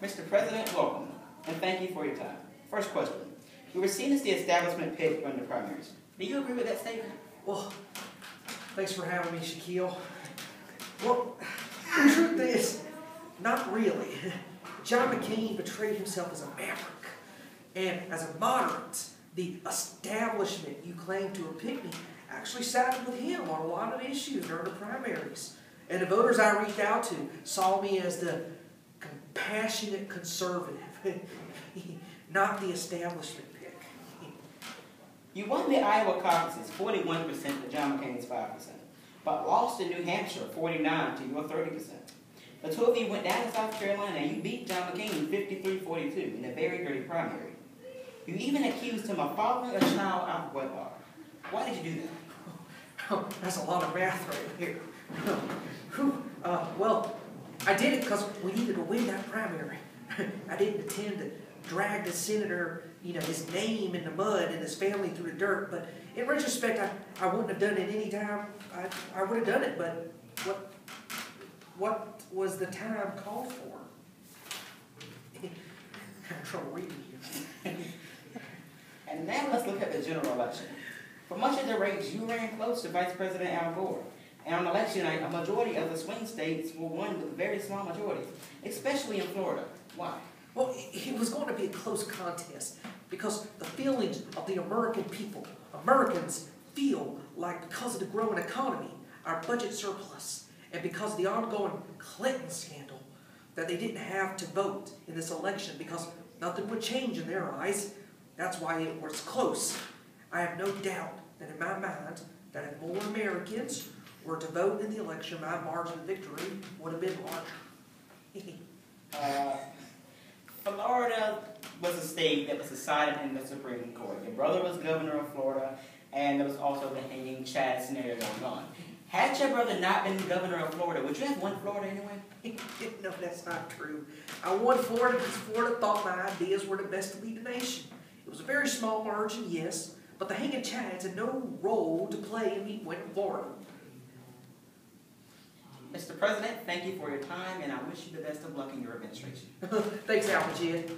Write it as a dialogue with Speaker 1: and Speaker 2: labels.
Speaker 1: Mr. President, welcome, and thank you for your time. First question. We were seen as the establishment pick during the primaries. Do you agree with that statement?
Speaker 2: Well, thanks for having me, Shaquille. Well, the truth is, not really. John McCain betrayed himself as a maverick. And as a moderate, the establishment you claim to have picked me actually sided with him on a lot of issues during the primaries. And the voters I reached out to saw me as the compassionate conservative, not the establishment pick.
Speaker 1: You won the Iowa caucuses 41% to John McCain's 5%, but lost in New Hampshire 49% to your 30%. The two of you went down to South Carolina and you beat John McCain 53-42 in a very dirty primary. You even accused him of fathering a child out of wedlock. Why did you do that?
Speaker 2: Oh, that's a lot of math right here. Well, I did it because we needed to win that primary. I didn't intend to drag the senator, his name in the mud and his family through the dirt. But in retrospect, I wouldn't have done it any time. I would have done it, but what was the time called for? I'm having trouble reading here.
Speaker 1: And now let's look at the general election. For much of the race, you ran close to Vice President Al Gore. And on election night, a majority of the swing states were won with very small majorities, especially in Florida. Why?
Speaker 2: Well, it was going to be a close contest because the feelings of the American people, Americans feel like because of the growing economy, our budget surplus, and because of the ongoing Clinton scandal, that they didn't have to vote in this election because nothing would change in their eyes. That's why it was close. I have no doubt that in my mind, that if more Americans were to vote in the election, my margin of victory would have been larger.
Speaker 1: Florida was a state that was decided in the Supreme Court. Your brother was governor of Florida, and there was also the hanging Chad scenario going on. Had your brother not been governor of Florida, would you have won Florida anyway?
Speaker 2: No, that's not true. I won Florida because Florida thought my ideas were the best to lead the nation. It was a very small margin, yes, but the hanging Chads had no role to play in me winning Florida.
Speaker 1: Mr. President, thank you for your time, and I wish you the best of luck in your administration.
Speaker 2: Thanks, Alpha Jed.